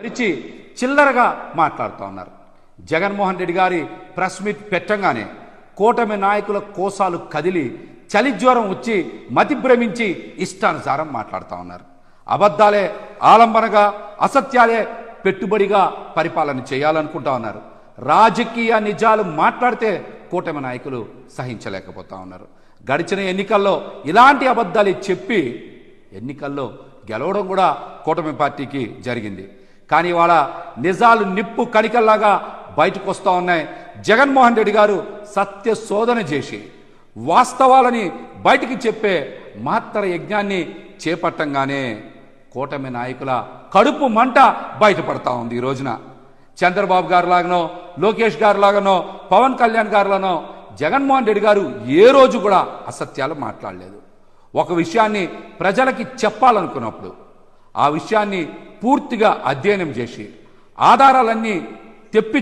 మరిచి చిల్లరగా మాట్లాడుతూ ఉన్నారు. జగన్మోహన్ రెడ్డి గారి ప్రెస్ మీట్ పెట్టంగానే కూటమి నాయకుల కోసాలు కదిలి చలిజ్వరం వచ్చి మతి భ్రమించి ఇష్టానుసారం మాట్లాడుతూ ఉన్నారు. అబద్ధాలే ఆలంబనగా, అసత్యాలే పెట్టుబడిగా పరిపాలన చేయాలనుకుంటా ఉన్నారు. రాజకీయ నిజాలు మాట్లాడితే కూటమి నాయకులు సహించలేకపోతా ఉన్నారు. గడిచిన ఎన్నికల్లో ఇలాంటి అబద్ధాలు చెప్పి ఎన్నికల్లో గెలవడం కూడా కూటమి పార్టీకి జరిగింది. కానీ వాళ్ళ నిజాలు నిప్పు కణికల్లాగా బయటకు వస్తూ ఉన్నాయి. జగన్మోహన్ రెడ్డి గారు సత్య శోధన చేసి వాస్తవాలని బయటికి చెప్పే మహత్తర యజ్ఞాన్ని చేపట్టంగానే కూటమి నాయకుల కడుపు మంట బయటపడతా ఉంది. ఈ రోజున చంద్రబాబు గారు లాగానో, లోకేష్ గారు లాగానో, పవన్ కళ్యాణ్ గారులానో జగన్మోహన్ రెడ్డి గారు ఏ రోజు కూడా అసత్యాలు మాట్లాడలేదు. ఒక విషయాన్ని ప్రజలకి చెప్పాలనుకున్నప్పుడు ఆ విషయాన్ని పూర్తిగా అధ్యయనం చేసి ఆధారాలన్నీ తెప్పి